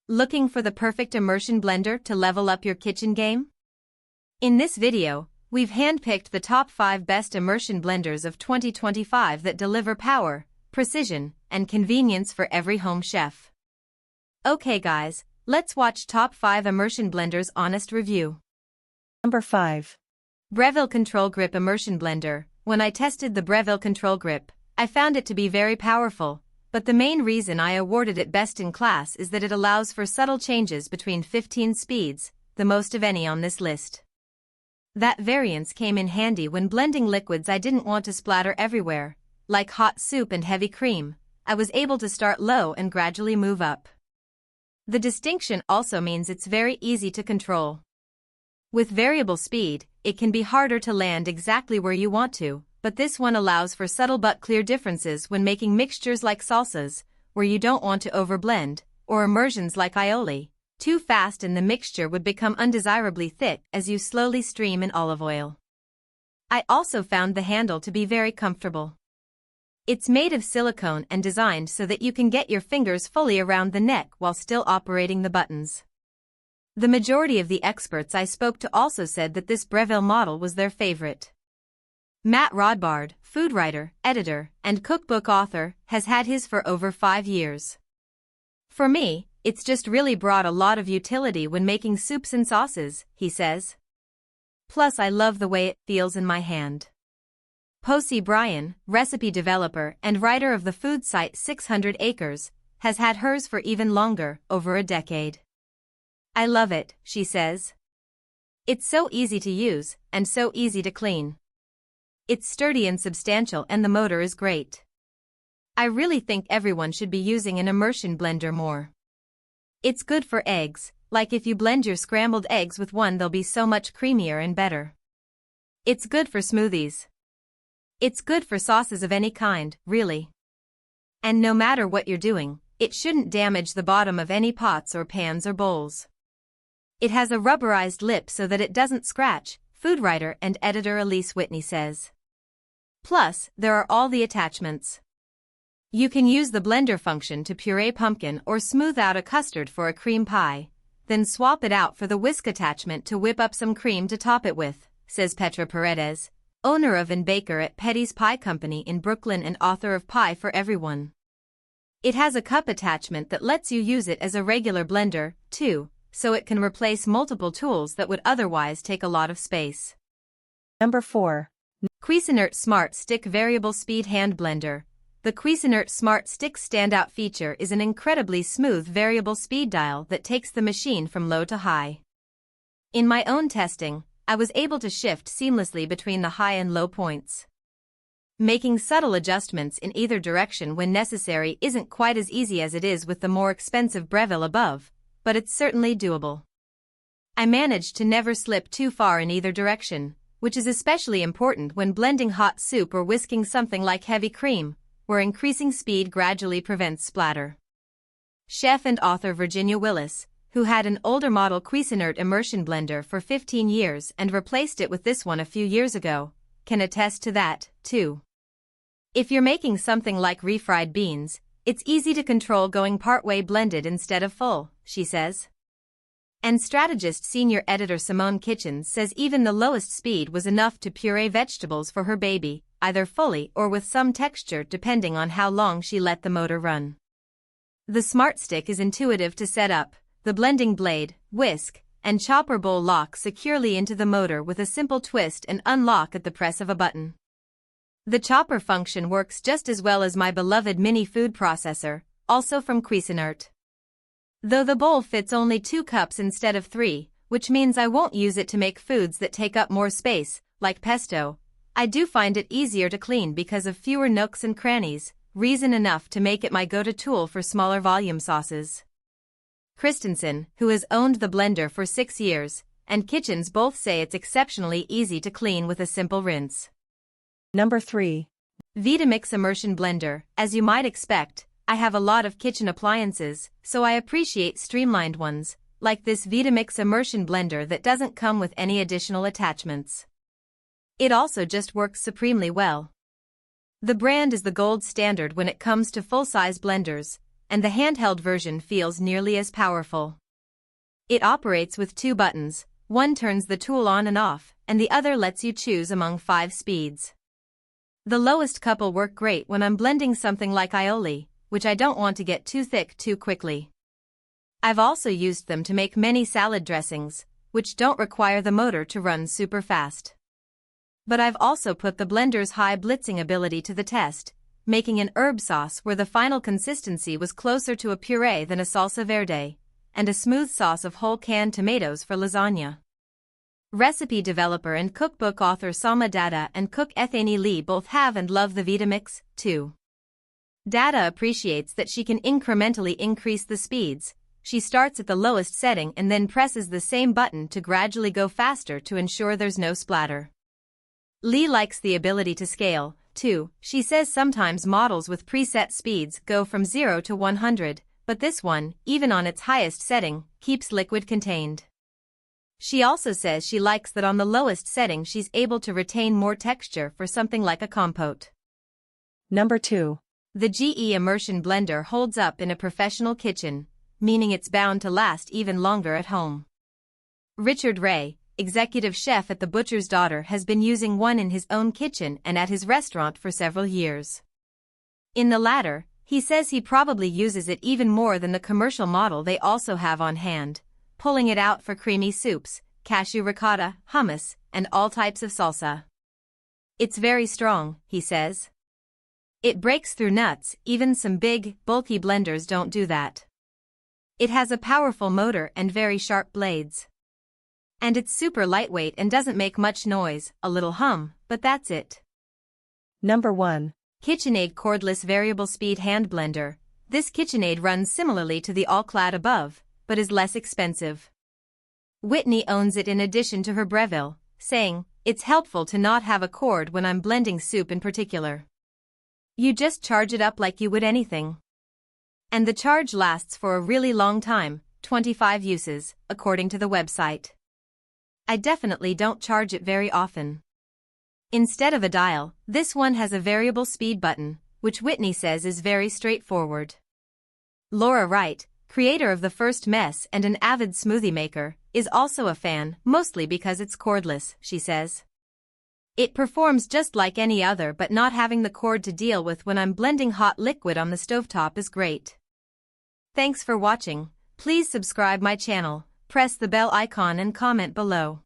Looking for the perfect immersion blender to level up your kitchen game? In this video, we've handpicked the top 5 best immersion blenders of 2025 that deliver power, precision, and convenience for every home chef. Okay guys, let's watch top 5 immersion blenders honest review. Number 5. Breville Control Grip Immersion Blender. When I tested the Breville Control Grip, I found it to be very powerful, but the main reason I awarded it best in class is that it allows for subtle changes between 15 speeds, the most of any on this list. That variance came in handy when blending liquids I didn't want to splatter everywhere, like hot soup and heavy cream. I was able to start low and gradually move up. The distinction also means it's very easy to control. With variable speed, it can be harder to land exactly where you want to, but this one allows for subtle but clear differences when making mixtures like salsas, where you don't want to overblend, or immersions like aioli. Too fast and the mixture would become undesirably thick as you slowly stream in olive oil. I also found the handle to be very comfortable. It's made of silicone and designed so that you can get your fingers fully around the neck while still operating the buttons. The majority of the experts I spoke to also said that this Breville model was their favorite. Matt Rodbard, food writer, editor, and cookbook author, has had his for over 5 years. For me, it's just really brought a lot of utility when making soups and sauces, he says. Plus I love the way it feels in my hand. Posey Bryan, recipe developer and writer of the food site 600 Acres, has had hers for even longer, over a decade. I love it, she says. It's so easy to use, and so easy to clean. It's sturdy and substantial and the motor is great. I really think everyone should be using an immersion blender more. It's good for eggs, like if you blend your scrambled eggs with one they'll be so much creamier and better. It's good for smoothies. It's good for sauces of any kind, really. And no matter what you're doing, it shouldn't damage the bottom of any pots or pans or bowls. It has a rubberized lip so that it doesn't scratch, food writer and editor Elise Whitney says. Plus, there are all the attachments. You can use the blender function to puree pumpkin or smooth out a custard for a cream pie, then swap it out for the whisk attachment to whip up some cream to top it with, says Petra Paredes, owner of and baker at Petty's Pie Company in Brooklyn and author of Pie for Everyone. It has a cup attachment that lets you use it as a regular blender, too, so it can replace multiple tools that would otherwise take a lot of space. Number 4. Cuisinart Smart Stick Variable Speed Hand Blender. The Cuisinart Smart Stick's standout feature is an incredibly smooth variable speed dial that takes the machine from low to high. In my own testing, I was able to shift seamlessly between the high and low points. Making subtle adjustments in either direction when necessary isn't quite as easy as it is with the more expensive Breville above, but it's certainly doable. I managed to never slip too far in either direction, which is especially important when blending hot soup or whisking something like heavy cream, where increasing speed gradually prevents splatter. Chef and author Virginia Willis, who had an older model Cuisinart Immersion Blender for 15 years and replaced it with this one a few years ago, can attest to that, too. If you're making something like refried beans, it's easy to control going partway blended instead of full, she says. And strategist senior editor Simone Kitchens says even the lowest speed was enough to puree vegetables for her baby, either fully or with some texture depending on how long she let the motor run. The Smart Stick is intuitive to set up. The blending blade, whisk, and chopper bowl lock securely into the motor with a simple twist and unlock at the press of a button. The chopper function works just as well as my beloved mini food processor, also from Cuisinart. Though the bowl fits only 2 cups instead of 3, which means I won't use it to make foods that take up more space, like pesto, I do find it easier to clean because of fewer nooks and crannies, reason enough to make it my go-to tool for smaller volume sauces. Christensen, who has owned the blender for 6 years, and Kitchens both say it's exceptionally easy to clean with a simple rinse. Number 3. Vitamix Immersion Blender. As you might expect, I have a lot of kitchen appliances, so I appreciate streamlined ones, like this Vitamix Immersion Blender that doesn't come with any additional attachments. It also just works supremely well. The brand is the gold standard when it comes to full-size blenders, and the handheld version feels nearly as powerful. It operates with 2 buttons, one turns the tool on and off, and the other lets you choose among 5 speeds. The lowest couple work great when I'm blending something like aioli, which I don't want to get too thick too quickly. I've also used them to make many salad dressings, which don't require the motor to run super fast. But I've also put the blender's high blitzing ability to the test, making an herb sauce where the final consistency was closer to a puree than a salsa verde, and a smooth sauce of whole canned tomatoes for lasagna. Recipe developer and cookbook author Salma Dada and cook Ethany Lee both have and love the Vitamix, too. Dada appreciates that she can incrementally increase the speeds. She starts at the lowest setting and then presses the same button to gradually go faster to ensure there's no splatter. Lee likes the ability to scale, too. She says sometimes models with preset speeds go from 0 to 100, but this one, even on its highest setting, keeps liquid contained. She also says she likes that on the lowest setting she's able to retain more texture for something like a compote. Number 2. The GE Immersion Blender holds up in a professional kitchen, meaning it's bound to last even longer at home. Richard Ray, executive chef at The Butcher's Daughter, has been using one in his own kitchen and at his restaurant for several years. In the latter, he says he probably uses it even more than the commercial model they also have on hand, pulling it out for creamy soups, cashew ricotta, hummus, and all types of salsa. It's very strong, he says. It breaks through nuts, even some big, bulky blenders don't do that. It has a powerful motor and very sharp blades. And it's super lightweight and doesn't make much noise, a little hum, but that's it. Number 1. KitchenAid Cordless Variable Speed Hand Blender. This KitchenAid runs similarly to the all-clad above, but is less expensive. Whitney owns it in addition to her Breville, saying, "It's helpful to not have a cord when I'm blending soup in particular. You just charge it up like you would anything. And the charge lasts for a really long time, 25 uses, according to the website. I definitely don't charge it very often." Instead of a dial, this one has a variable speed button, which Whitney says is very straightforward. Laura Wright, creator of The First Mess and an avid smoothie maker, is also a fan, mostly because it's cordless, she says. It performs just like any other, but not having the cord to deal with when I'm blending hot liquid on the stovetop is great. Thanks for watching. Please subscribe my channel, press the bell icon and comment below.